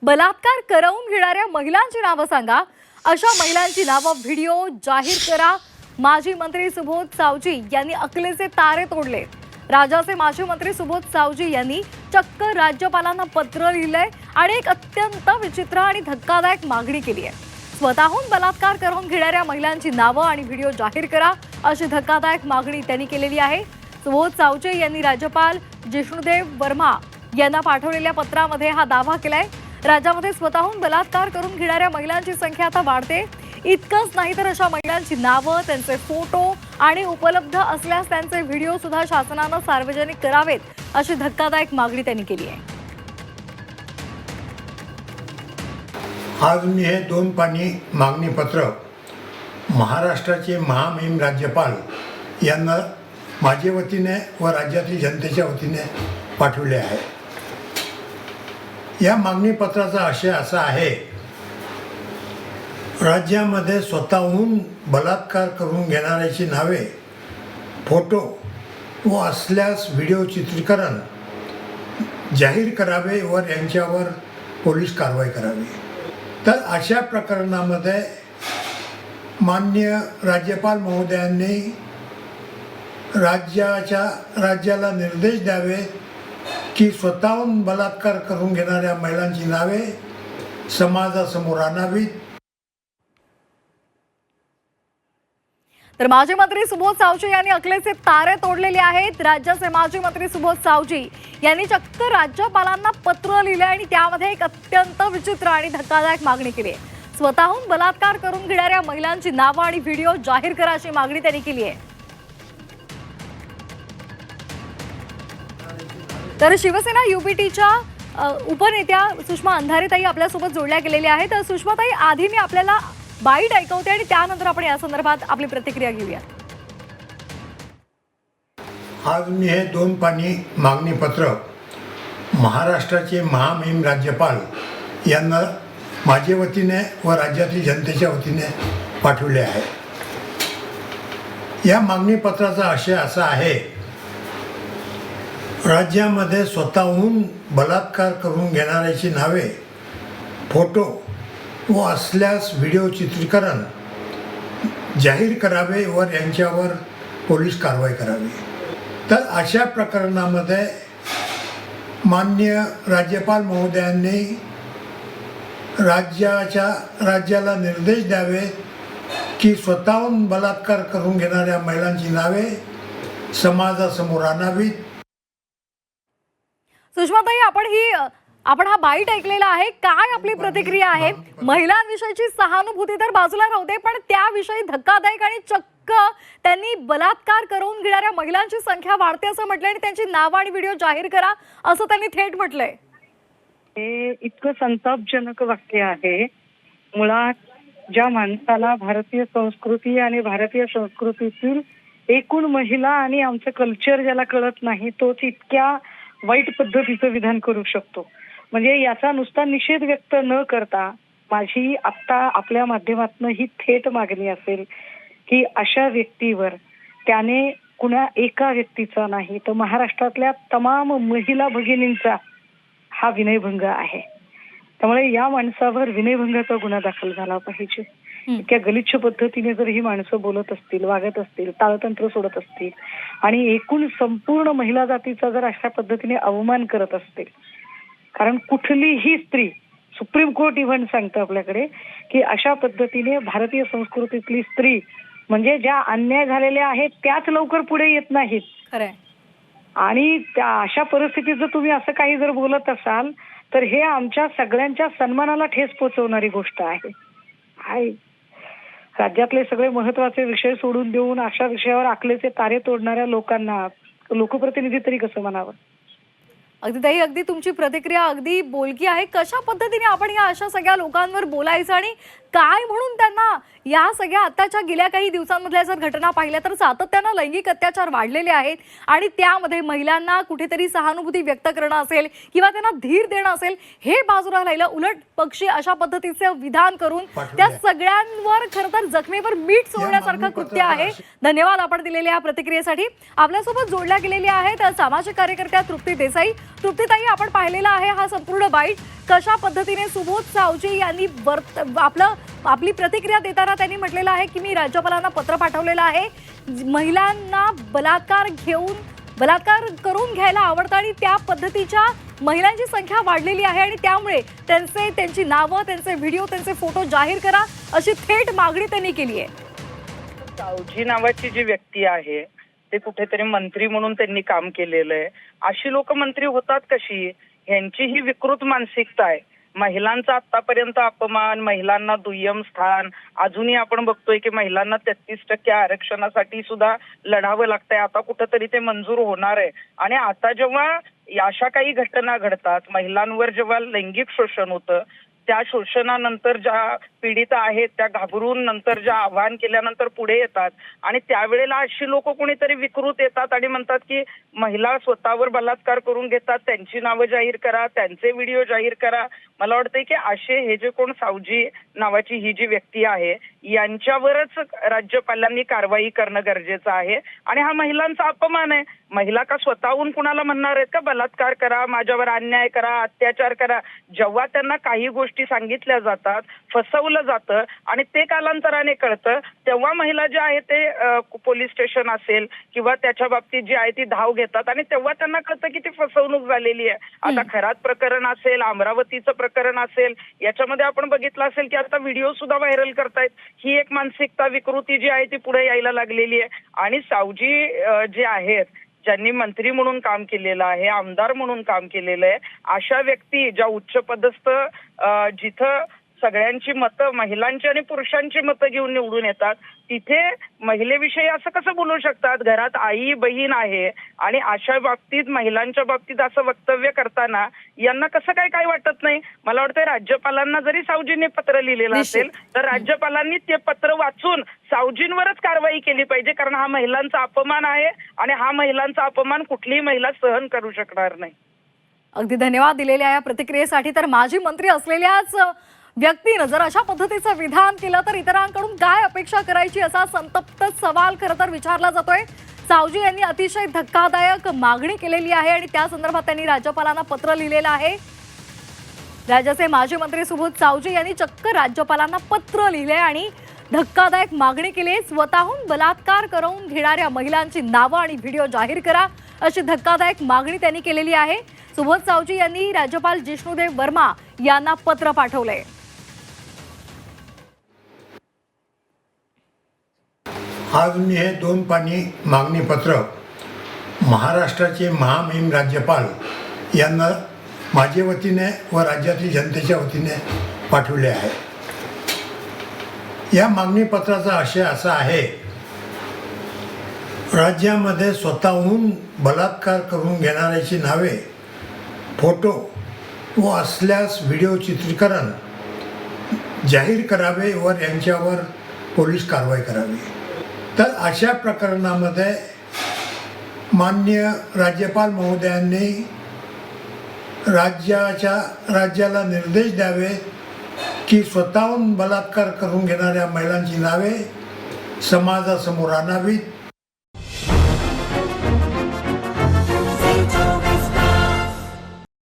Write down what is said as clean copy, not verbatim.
बलात्कार करवून घेणाऱ्या महिलांची नावं सांगा। अशा महिलांची नावं व्हिडिओ जाहीर करा। माजी मंत्री सुबोध सावजी यांनी अकलेचे तारे तोडले। राज्याचे माजी मंत्री सुबोध सावजी यांनी चक्क राज्यपालांना पत्र लिहिलंय आणि एक अत्यंत विचित्र आणि धक्कादायक मागणी केली आहे। स्वतःहून बलात्कार करवून घेणाऱ्या महिलांची नावं आणि व्हिडिओ जाहीर करा अशी धक्कादायक मागणी त्यांनी केलेली आहे। सुबोध सावजी यांनी राज्यपाल जिष्णुदेव वर्मा यांना पाठवलेल्या पत्रामध्ये हा दावा केलाय। राज्यामध्ये स्वतःहून बलात्कार करून घेणाऱ्या महिलांची संख्या आता वाढते। इतकंच नाही तर अशा महिलांची नावं, त्यांचे फोटो आणि उपलब्ध असल्यास त्यांचे व्हिडिओ सुद्धा शासनानं सार्वजनिक करावेत अशी धक्कादायक मागणी त्यांनी केली आहे। आज मी हे 2 पानी मागणी पत्र महाराष्ट्राचे महामहिम राज्यपाल यांना माझ्या वतीने व राज्यातील जनतेच्या वतीने पाठवले आहे। या मागणी पत्राचा आशय असा आहे, राज्यामध्ये स्वतःहून बलात्कार करून घेणाऱ्याची नावे, फोटो व असल्यास व्हिडिओ चित्रीकरण जाहीर करावे व यांच्यावर पोलीस कारवाई करावी। तर अशा प्रकरणामध्ये माननीय राज्यपाल महोदयांनी राज्याला निर्देश द्यावे की स्वतःहून बलात्कार करून घेणाऱ्या महिलांची नावे समाजासमोर आणावीत। तर माजी मंत्री सुबोध सावजी यांनी अकलेचे तारे तोडलेले आहेत। राज्याचे माजी मंत्री सुबोध सावजी यांनी चक्क राज्यपालांना पत्र लिहिले आणि त्यामध्ये एक अत्यंत विचित्र आणि धक्कादायक मागणी केली आहे। स्वतःहून बलात्कार करून घेणाऱ्या महिलांची नावं आणि व्हिडिओ जाहीर करा अशी मागणी त्यांनी केली आहे। तर शिवसेना युपीटीच्या उपनेत्या सुषमा अंधारेताई आपल्यासोबत जोडल्या गेलेल्या आहेत। तर सुषमाताई, आधी मी आपल्याला बाईट ऐकवते आणि त्यानंतर आपण या संदर्भात आपली प्रतिक्रिया घेऊया। आज मी हे 2 पानी मागणी पत्र महाराष्ट्राचे महामहिम राज्यपाल यांना माझ्या वतीने व राज्यातील जनतेच्या वतीने पाठवले आहे। या मागणी पत्राचा आशय असा आहे, राज्यामध्ये स्वतःहून बलात्कार करून घेणाऱ्याची नावे, फोटो व असल्यास व्हिडिओ चित्रीकरण जाहीर करावे व यांच्यावर पोलीस कारवाई करावी। तर अशा प्रकरणामध्ये माननीय राज्यपाल महोदयांनी राज्याला निर्देश द्यावे की स्वतःहून बलात्कार करून घेणाऱ्या महिलांची नावे समाजासमोर आणावीत। सुषमाताई, आपण हा बाईट ऐकलेला आहे, काय आपली प्रतिक्रिया आहे? महिलांविषयीची सहानुभूती तर बाजूला राहू दे, पण त्याविषयी धक्कादायक आणि चक्क त्यांनी बलात्कार करून घेणाऱ्या महिलांची संख्या वाढते असं म्हटलं आणि त्यांची नावं आणि व्हिडिओ जाहीर करा असं त्यांनी थेट म्हटलंय। हे इतकं संतापजनक वाक्य आहे। मुळात ज्या माणसाला भारतीय संस्कृती आणि भारतीय संस्कृतीतील एकूण महिला आणि आमचं कल्चर ज्याला कळत नाही, तोच इतक्या वाईट पद्धतीचं विधान करू शकतो। म्हणजे याचा नुसता निषेध व्यक्त न करता माझी आता आपल्या माध्यमातून ही थेट मागणी असेल की अशा व्यक्तीवर त्याने कुणा एका व्यक्तीचा नाही तर महाराष्ट्रातल्या तमाम महिला भगिनींचा हा विनयभंग आहे। त्यामुळे या माणसावर विनयभंगाचा गुन्हा दाखल झाला पाहिजे। इतक्या गलिच्छ पद्धतीने जर ही माणसं बोलत असतील, वागत असतील, ताळतंत्र सोडत असतील आणि एकूण संपूर्ण महिला जातीचा जर अशा पद्धतीने अवमान करत असतील, कारण कुठलीही स्त्री, सुप्रीम कोर्ट इव्हन सांगतं आपल्याकडे की अशा पद्धतीने भारतीय संस्कृतीतली स्त्री म्हणजे ज्या अन्याय झालेल्या आहेत त्याच लवकर पुढे येत नाहीत। खरंय। आणि अशा परिस्थितीत जर तुम्ही असं काही जर बोलत असाल तर हे आमच्या सगळ्यांच्या सन्मानाला ठेस पोहोचवणारी गोष्ट आहे। राज्यातले सगळे महत्वाचे विषय सोडून देऊन अशा विषयावर अकलेचे तारे तोडणाऱ्या लोकांना लोकप्रतिनिधी तरी कसं म्हणावं? अगदी ताई, अगदी तुमची प्रतिक्रिया अगदी बोलकी आहे। कशा पद्धतीने आपण या अशा सगळ्या लोकांवर बोलायचं आणि काय म्हणून त्यांना या सगळ्या आताच्या गेल्या काही दिवसांमधल्या जर घटना पाहिल्या तर सातत्यानं लैंगिक अत्याचार वाढलेले आहेत आणि त्यामध्ये महिलांना कुठेतरी सहानुभूती व्यक्त करणं असेल किंवा त्यांना धीर देणं असेल हे बाजूला राहिलं, उलट पक्षी अशा पद्धतीचे विधान करून त्या सगळ्यांवर खरं तर जखमेवर मीठ चोळण्यासारखं कृत्य आहे। धन्यवाद आपण दिलेल्या या प्रतिक्रियेसाठी। आपल्यासोबत जोडल्या गेलेल्या आहेत सामाजिक कार्यकर्त्या तृप्ती देसाई। तृप्तीताई, आपण पाहिलेला आहे हा संपूर्ण बाईट. कशा पद्धतीने सुबोध सावजी यांनी आपली प्रतिक्रिया देताना त्यांनी म्हटलेलं आहे की मी राज्यपालांना पत्र पाठवलेलं आहे. महिलांना बलात्कार करून घ्यायला आवडतं आणि त्या पद्धतीच्या महिलांची संख्या वाढलेली आहे आणि त्यामुळे त्यांची नावं, त्यांचे व्हिडिओ, त्यांचे फोटो जाहीर करा अशी थेट मागणी त्यांनी केली आहे. सावजी नावाची जी व्यक्ती आहे ते कुठेतरी मंत्री म्हणून त्यांनी काम केलेलं आहे. अशी लोक मंत्री होतात कशी? ह्यांची ही विकृत मानसिकता आहे. महिलांचा आतापर्यंत अपमान, महिलांना दुय्यम स्थान, अजूनही आपण बघतोय की महिलांना 33% आरक्षणासाठी सुद्धा लढावं लागतंय. आता कुठंतरी ते मंजूर होणार आहे. आणि आता जेव्हा अशा काही घटना घडतात, महिलांवर जेव्हा लैंगिक शोषण होतं, त्या शोषणानंतर ज्या पीडित आहेत त्या घाबरून नंतर ज्या आव्हान केल्यानंतर पुढे येतात आणि त्यावेळेला अशी लोक कोणीतरी विकृत येतात आणि म्हणतात की महिला स्वतःवर बलात्कार करून घेतात, त्यांची नावं जाहीर करा, त्यांचे व्हिडिओ जाहीर करा. मला वाटतंय की असे हे जे कोण सावजी नावाची ही जी व्यक्ती आहे यांच्यावरच राज्यपालांनी कारवाई करणं गरजेचं आहे. आणि हा महिलांचा अपमान आहे. महिला का स्वतःहून कुणाला म्हणणार आहेत का बलात्कार करा, माझ्यावर अन्याय करा, अत्याचार करा? जेव्हा त्यांना काही गोष्टी सांगितल्या जातात, फसवलं जातं आणि ते कालांतराने कळतं, तेव्हा महिला ज्या आहे ते पोलीस स्टेशन असेल किंवा त्याच्या बाबतीत जी आहे ती धाव घेतात आणि तेव्हा त्यांना कळतं की ती फसवणूक झालेली आहे. आता खरात प्रकरण असेल, अमरावतीचं प्रकरण असेल, याच्यामध्ये आपण बघितलं असेल की आता व्हिडिओ सुद्धा व्हायरल करतायत. ही एक मानसिकता, विकृती जी आहे ती पुढे यायला लागलेली आहे. आणि सावजी जे आहेत, ज्यांनी मंत्री म्हणून काम केलेलं आहे, आमदार म्हणून काम केलेलं आहे, अशा व्यक्ती ज्या उच्चपदस्थ जिथं सगळ्यांची मतं, महिलांची आणि पुरुषांची मतं घेऊन निवडून येतात, तिथे महिलेविषयी असं कसं बोलू शकतात? घरात आई बहीण आहे आणि अशा बाबतीत, महिलांच्या बाबतीत असं वक्तव्य करताना यांना कसं काय वाटत नाही? मला वाटतं राज्यपालांना जरी सावजींनी पत्र लिहिलेलं असेल तर राज्यपालांनी ते पत्र वाचून सावजींवरच कारवाई केली पाहिजे, कारण हा महिलांचा अपमान आहे आणि हा महिलांचा अपमान कुठलीही महिला सहन करू शकणार नाही. अगदी धन्यवाद दिलेल्या या प्रतिक्रियेसाठी. तर माजी मंत्री असलेल्याच व्यक्तीनं जर अशा पद्धतीचं विधान केलं तर इतरांकडून काय अपेक्षा करायची असा संतप्त सवाल खरं तर विचारला जातोय. सावजी यांनी अतिशय धक्कादायक मागणी केलेली आहे आणि त्या संदर्भात त्यांनी राज्यपालांना पत्र लिहिलेलं आहे. राज्याचे माजी मंत्री सुबोध सावजी यांनी चक्क राज्यपालांना पत्र लिहिले आणि धक्कादायक मागणी केली. स्वतःहून बलात्कार करून घेणाऱ्या महिलांची नावं आणि व्हिडिओ जाहीर करा अशी धक्कादायक मागणी त्यांनी केलेली आहे. सुबोध सावजी यांनी राज्यपाल जिष्णुदेव वर्मा यांना पत्र पाठवले. आज मी हे 2 पानी मागणी पत्र महाराष्ट्राचे महामहिम राज्यपाल यांना माझ्या वतीने व राज्यातील जनतेच्या वतीने पाठवले आहे. या मागणी पत्राचा आशय असा आहे, राज्यामध्ये स्वतःहून बलात्कार करून घेणाऱ्याची नावे, फोटो व असल्यास व्हिडिओ चित्रीकरण जाहीर करावे व यांच्यावर पोलीस कारवाई करावी. तर अशा प्रकरणामध्ये माननीय राज्यपाल महोदयांनी राज्याला निर्देश द्यावे की स्वतःहून बलात्कार करून घेणाऱ्या महिलांची नावे समाजासमोर आणावीत